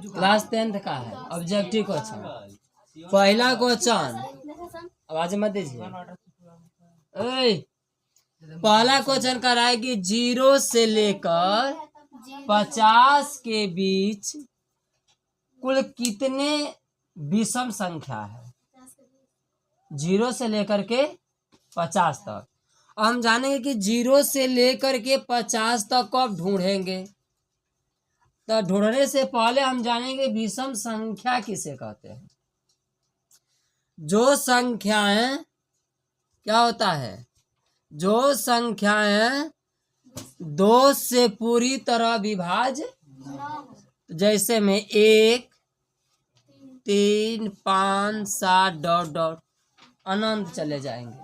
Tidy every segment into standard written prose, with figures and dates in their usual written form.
Class 10 का है objective question. पहला क्वेश्चन, आवाज मत दीजिए। पहला क्वेश्चन कराएगी 0 से लेकर 50 के बीच कुल कितने विषम संख्या है। 0 से लेकर के 50 तक। हम जानेंगे कि 0 से लेकर के 50 तक कब ढूंढेंगे। तो ढूंढने से पहले हम जानेंगे विषम संख्या किसे कहते हैं। जो संख्याएं क्या होता है, जो संख्याएं 2 से पूरी तरह विभाज्य, जैसे में 1, 3, 5, 7 डॉट डॉट अनंत चले जाएंगे।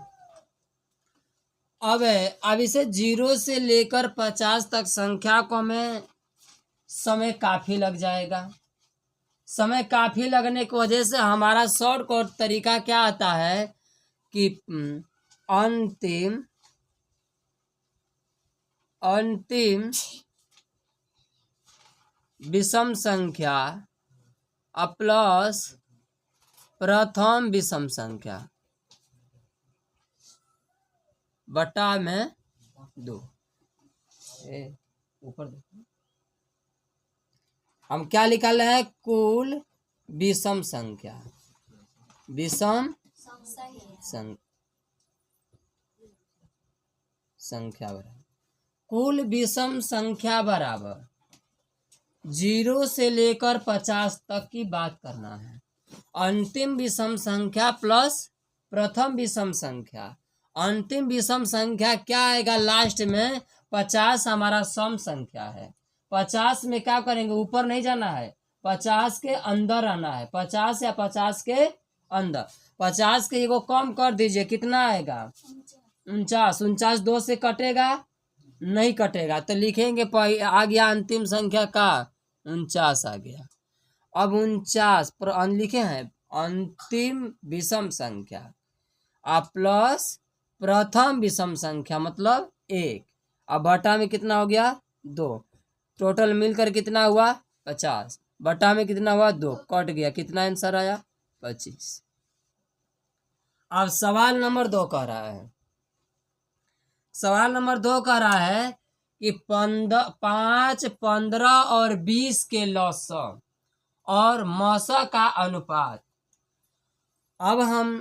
अब इसे 0 से लेकर 50 तक संख्या को हमें समय काफी लग जाएगा। समय काफी लगने की वजह से हमारा शॉर्टकट तरीका क्या आता है कि अंतिम विषम संख्या प्लस प्रथम विषम संख्या बटा में 2। ऊपर हम क्या निकाल रहे हैं, कुल विषम संख्या, विषम संख्या बराबर कुल विषम संख्या बराबर 0 से लेकर 50 तक की बात करना है। अंतिम विषम संख्या प्लस प्रथम विषम संख्या। अंतिम विषम संख्या क्या आएगा लास्ट में, 50 हमारा सम संख्या है। 50 में क्या करेंगे, ऊपर नहीं जाना है, 50 के अंदर आना है। 50 या 50 के अंदर, 50 के एगो कम कर दीजिए, कितना आएगा 49। 49 2 से कटेगा नहीं कटेगा, तो लिखेंगे आ गया अंतिम संख्या का 49 आ गया। अब 49 पर लिखे हैं अंतिम विषम संख्या प्लस प्रथम विषम संख्या मतलब 1। अब बटा में कितना हो गया 2। टोटल मिलकर कितना हुआ 50। बटा में कितना हुआ 2, कट गया, कितना आंसर आया 25। अब सवाल नंबर 2 कह रहा है, सवाल नंबर 2 कह रहा है कि 5, 15 और 20 के लॉसम और मौसा का अनुपात। अब हम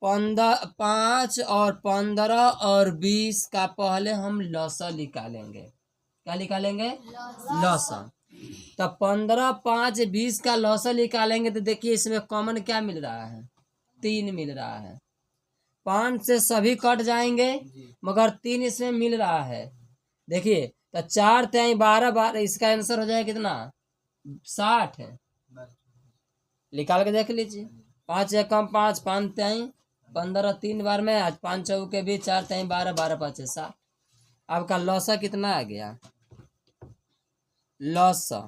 5 और 15 और 20 का पहले हम लॉसम निकालेंगे। क्या निकालेंगे, लॉसम। तो 15, 5, 20 का लॉसम निकालेंगे तो देखिए इसमें कॉमन क्या मिल रहा है, 3 मिल रहा है। 5 से सभी कट जाएंगे मगर 3 इसमें मिल रहा है। देखिए तो 4 3 12 12, इसका आंसर हो जाएगा कितना 60 है। निकाल के देख लीजिए। 5 या कम 5, 5 3 15, 3 बार में आज 5 चौक के बीच 4 3 12 12 5 60। आपका लॉसा कितना आ गया, लॉसा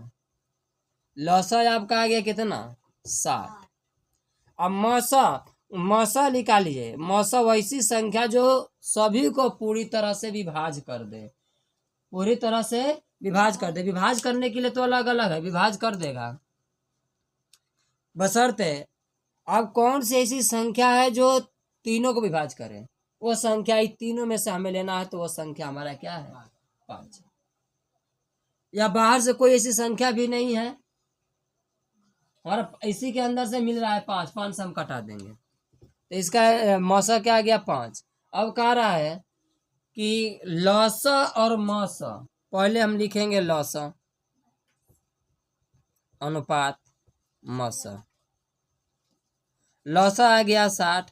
आपका आ गया कितना 60। अब मौसा निकालिए। मौसा वैसी संख्या जो सभी को पूरी तरह से विभाज कर दे, पूरी तरह से विभाज कर दे। विभाज करने के लिए तो अलग अलग है, विभाज कर देगा बशर्ते अब कौन सी ऐसी संख्या है जो तीनों को विभाज करे। वो संख्या तीनों में से हमें लेना है, तो वो संख्या हमारा क्या है 5। या बाहर से कोई ऐसी संख्या भी नहीं है और इसी के अंदर से मिल रहा है 5, 5 से हम कटा देंगे तो इसका मौसा क्या आ गया 5। अब कह रहा है कि लौसा और मौसा, पहले हम लिखेंगे लौसा अनुपात मौसा। लौसा आ गया 60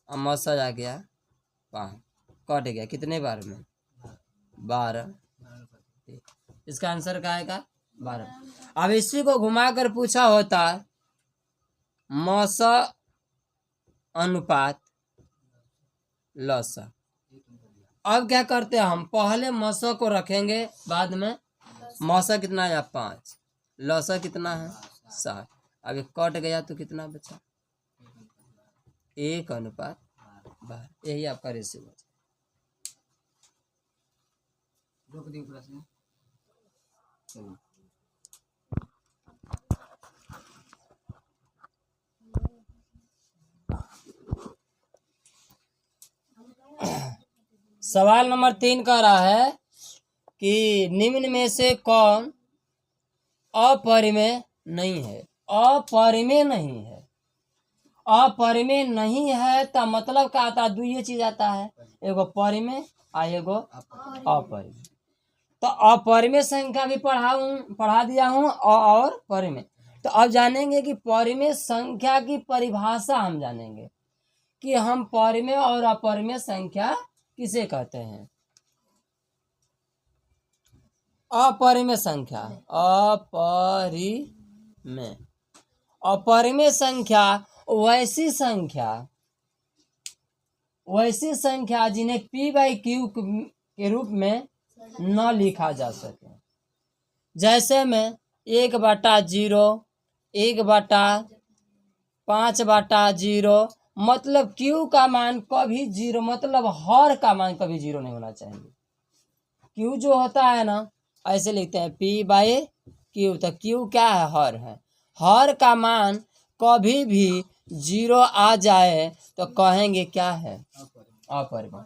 और मौसा आ गया 5, कट गया कितने बार में 12। इसका आंसर क्या आएगा 12। अब इसी को घुमाकर पूछा होता मौसा अनुपात लौसा। अब क्या करते हैं हम, पहले मौसा को रखेंगे, बाद में मौसा कितना आया 5। लौसा कितना है 7। अब ये कट गया तो कितना बचा 1:12। यही आपका रेशियो बचा। रोक दिए प्रश्न। चलिए सवाल नंबर 3 कह रहा है कि निम्न में से कौन अपरिमेय नहीं है। अपरिमेय नहीं है, अपरिमेय नहीं है तो मतलब क्या आता है, दो ये चीज आता है, एगो परिमेय और एगो अपरिमेय। तो अपरिमेय संख्या भी पढ़ा दिया हूँ और परिमेय। तो अब जानेंगे कि परिमेय संख्या की परिभाषा हम जानेंगे कि हम परिमेय और अपरिमेय संख्या किसे कहते हैं। अपरिमेय संख्या, अपरिमेय, अपरिमेय संख्या वैसी संख्या जिन्हें P/Q के रूप में न लिखा जा सके। जैसे में 1/0, 1/5/0, मतलब Q का मान कभी 0, मतलब हर का मान कभी 0 नहीं होना चाहिए। Q जो होता है ना, ऐसे लिखते हैं P/Q, तो Q क्या है, हर है। हर का मान कभी भी 0 आ जाए तो कहेंगे क्या है, अपरिमेय।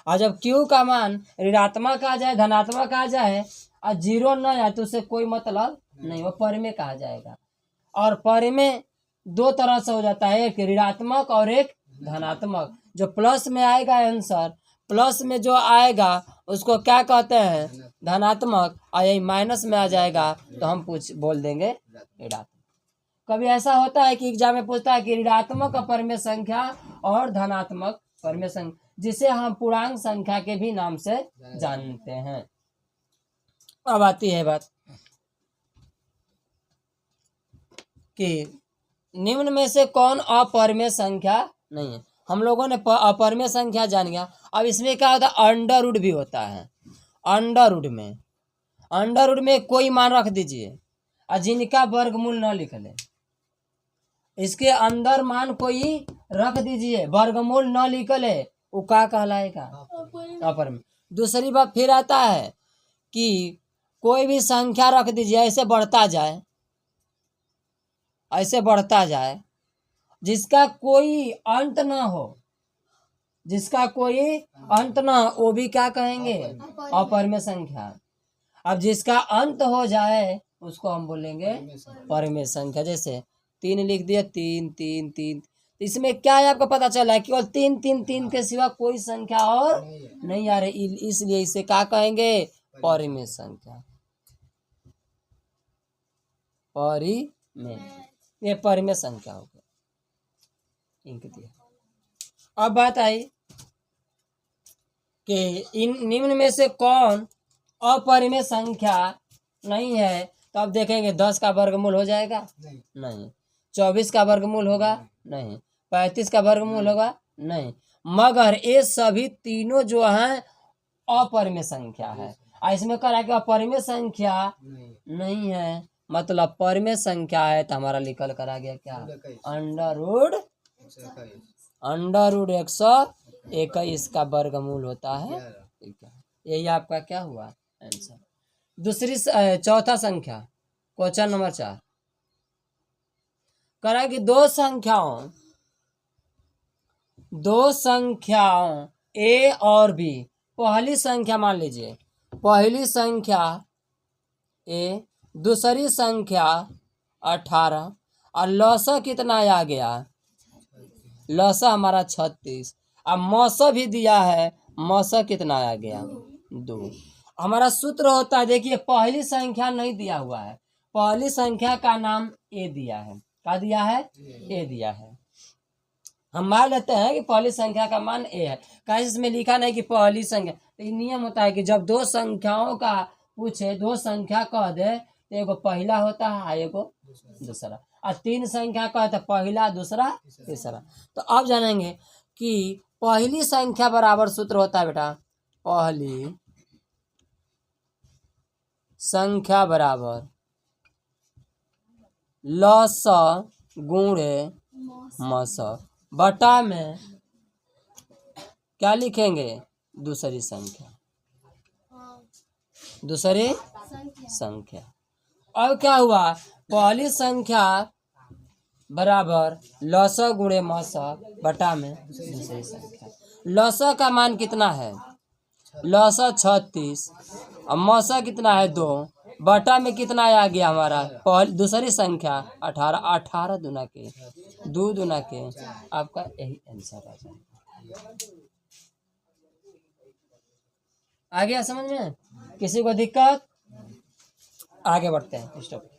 और जब Q का मान ऋणात्मक आ जाए, धनात्मक आ जाए और 0 न आए तो उससे कोई मतलब नहीं, वो परिमेय कहा जाएगा। और परिमेय दो तरह से हो जाता है, एक ऋणात्मक और एक धनात्मक। जो प्लस में आएगा आंसर, प्लस में जो आएगा उसको क्या कहते हैं, धनात्मक, और यही माइनस में आ जाएगा तो हम बोल देंगे ऋणात्मक। कभी ऐसा होता है कि एग्जाम में पूछता है कि ऋणात्मक अपरिमेय संख्या और धनात्मक परिमेय संख्या, जिसे हम पूर्णांक संख्या के भी नाम से जानते हैं। अब आती है बात कि निम्न में से कौन अपरिमेय संख्या नहीं है। हम लोगों ने अपरिमेय संख्या जान गया। अब इसमें क्या होता है, अंडर रूट भी होता है। अंडर रूट में कोई मान रख दीजिए और जिनका वर्गमूल न लिख ले, इसके अंदर मान कोई रख दीजिए, वर्गमूल न लिख ले, वो क्या कहलाएगा, अपरिमेय। दूसरी बात फिर आता है कि कोई भी संख्या रख दीजिए, ऐसे बढ़ता जाए, जिसका कोई अंत ना हो, वो भी क्या कहेंगे, अपरिमेय संख्या। अब जिसका अंत हो जाए उसको हम बोलेंगे परिमेय संख्या। जैसे 3 लिख दिया, 3 3 3, इसमें क्या है आपको पता चला है, केवल 3 3 3 के सिवा कोई संख्या और नहीं आ रही, इसलिए इसे क्या कहेंगे, परिमेय संख्या। परिमेय, ये परिमेय संख्या हो गया। इंक दिया। अब बात आई कि इन निम्न में से कौन अपरिमेय संख्या नहीं है। तो अब देखेंगे 10 का वर्गमूल हो जाएगा, नहीं। 24 का वर्गमूल होगा, नहीं। 35 का वर्गमूल होगा, नहीं। मगर ये सभी तीनों जो हैं अपरिमेय संख्या है। इसमें कह रहा है कि अपरिमेय संख्या नहीं है, मतलब परिमेय संख्या है। तो हमारा निकल कर आ गया क्या, अंडर रूट 121 का वर्गमूल होता है। यही आपका क्या हुआ आंसर। दूसरी चौथा संख्या, क्वेश्चन नंबर 4 करा कि दो संख्याओं ए और बी, पहली संख्या मान लीजिए, पहली संख्या ए, दूसरी संख्या 18, और लसा कितना आ गया, लसा हमारा 36, अब मौसा भी दिया है, मौसा कितना आ गया 2। हमारा सूत्र होता है, देखिए पहली संख्या नहीं दिया हुआ है, पहली संख्या का नाम ए दिया है। क्या दिया है, ए दिया है। हम मान लेते हैं कि पहली संख्या का मान ए है, कैसे इसमें लिखा नहीं कि पहली संख्या। तो नियम होता है कि जब दो संख्याओं का पूछे, दो संख्या कह दे, तो एगो पहला होता है, एगो दूसरा। और 3 संख्या कह तो पहला, दूसरा, तीसरा। तो अब जानेंगे कि पहली संख्या बराबर सूत्र होता है बेटा, पहली संख्या बराबर लस गुणे मस बटा में क्या लिखेंगे? दूसरी संख्या, दूसरी संख्या। अब क्या हुआ? पहली संख्या बराबर लस गुणे मस बटा में दूसरी संख्या। लस का मान कितना है? लस 36 और मस कितना है? 2 बटा में कितना आ गया हमारा? दूसरी संख्या 18। 18 दूना के 2 दूना के आपका यही आंसर आ जाएगा। आ गया समझ में? किसी को दिक्कत? आगे बढ़ते हैं स्टॉप।